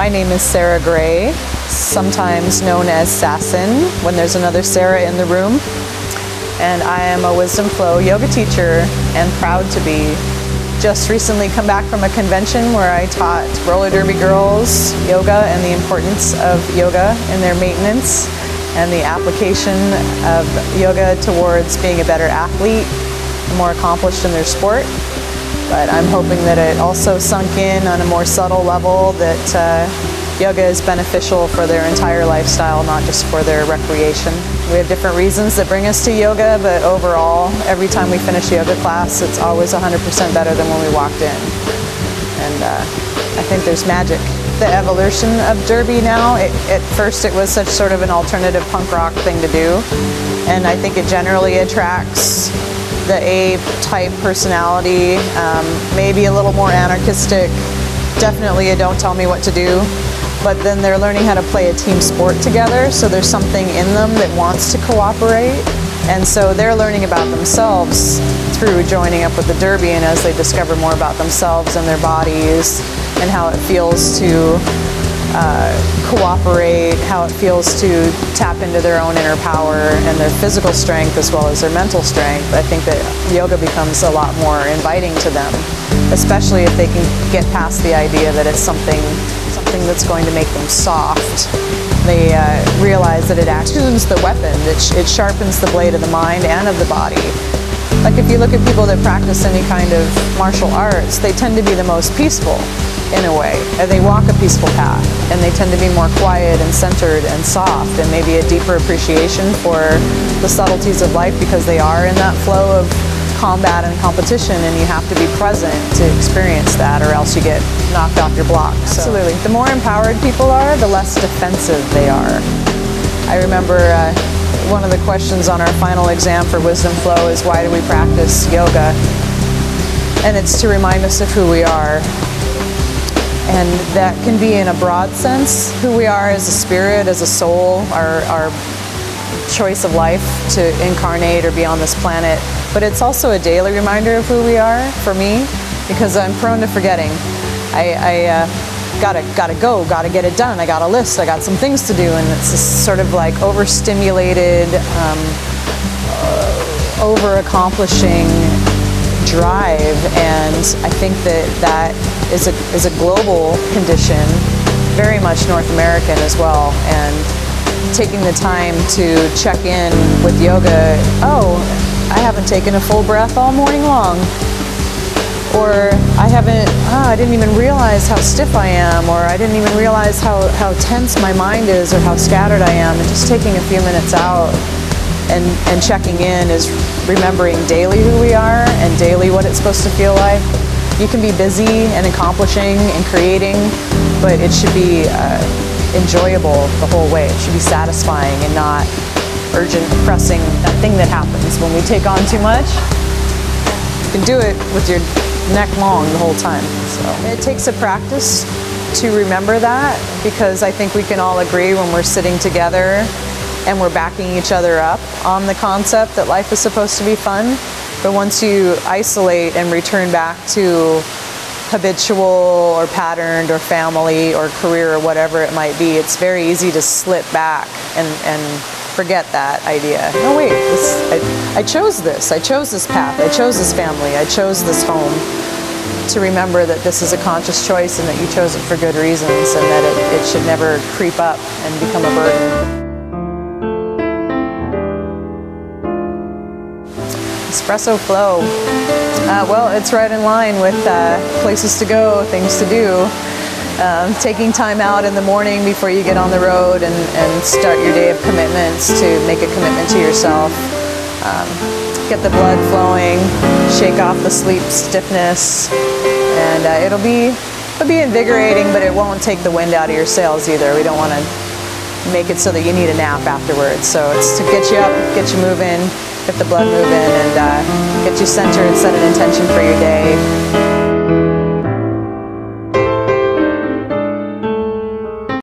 My name is Sarah Gray, sometimes known as Sassin when there's another Sarah in the room. And I am a Wisdom Flow yoga teacher and proud to be. Just recently come back from a convention where I taught roller derby girls yoga and the importance of yoga in their maintenance and the application of yoga towards being a better athlete, more accomplished in their sport. But I'm hoping that it also sunk in on a more subtle level that yoga is beneficial for their entire lifestyle, not just for their recreation. We have different reasons that bring us to yoga, but overall, every time we finish a yoga class, it's always 100% better than when we walked in. And I think there's magic. The evolution of derby now, at first it was such sort of an alternative punk rock thing to do, and I think it generally attracts the A-type personality, maybe a little more anarchistic, definitely a don't tell me what to do, but then they're learning how to play a team sport together, so there's something in them that wants to cooperate, and so they're learning about themselves through joining up with the derby, and as they discover more about themselves and their bodies and how it feels to cooperate, how it feels to tap into their own inner power and their physical strength as well as their mental strength, I think that yoga becomes a lot more inviting to them, especially if they can get past the idea that it's something that's going to make them soft. They realize that it tunes the weapon, it sharpens the blade of the mind and of the body. Like if you look at people that practice any kind of martial arts, they tend to be the most peaceful in a way. They walk a peaceful path and they tend to be more quiet and centered and soft and maybe a deeper appreciation for the subtleties of life because they are in that flow of combat and competition, and you have to be present to experience that or else you get knocked off your block. Absolutely. The more empowered people are, the less defensive they are. I remember one of the questions on our final exam for Wisdom Flow is why do we practice yoga? And it's to remind us of who we are. And that can be in a broad sense, who we are as a spirit, as a soul, our choice of life to incarnate or be on this planet. But it's also a daily reminder of who we are, for me, because I'm prone to forgetting. I gotta go, gotta get it done, I got a list, I got some things to do, and it's this sort of like overstimulated, over-accomplishing drive, and I think that is a global condition, very much North American as well, and taking the time to check in with yoga, oh, I haven't taken a full breath all morning long, or I didn't even realize how stiff I am, or I didn't even realize how tense my mind is or how scattered I am, and just taking a few minutes out and checking in is remembering daily who we are and daily what it's supposed to feel like. You can be busy and accomplishing and creating, but it should be enjoyable the whole way. It should be satisfying and not urgent, pressing, that thing that happens when we take on too much. You can do it with your neck long the whole time. So it takes a practice to remember that, because I think we can all agree when we're sitting together and we're backing each other up on the concept that life is supposed to be fun. But once you isolate and return back to habitual or patterned or family or career or whatever it might be, it's very easy to slip back and forget that idea. No, wait, I chose this. I chose this path. I chose this family. I chose this home. To remember that this is a conscious choice and that you chose it for good reasons, and that it should never creep up and become a burden. Espresso Flow. Well, it's right in line with places to go, things to do. Taking time out in the morning before you get on the road and start your day of commitments to make a commitment to yourself. Get the blood flowing, shake off the sleep stiffness, and it'll be invigorating, but it won't take the wind out of your sails either. We don't want to make it so that you need a nap afterwards. So it's to get you up, get you moving, get the blood moving, and get you centered, set an intention for your day.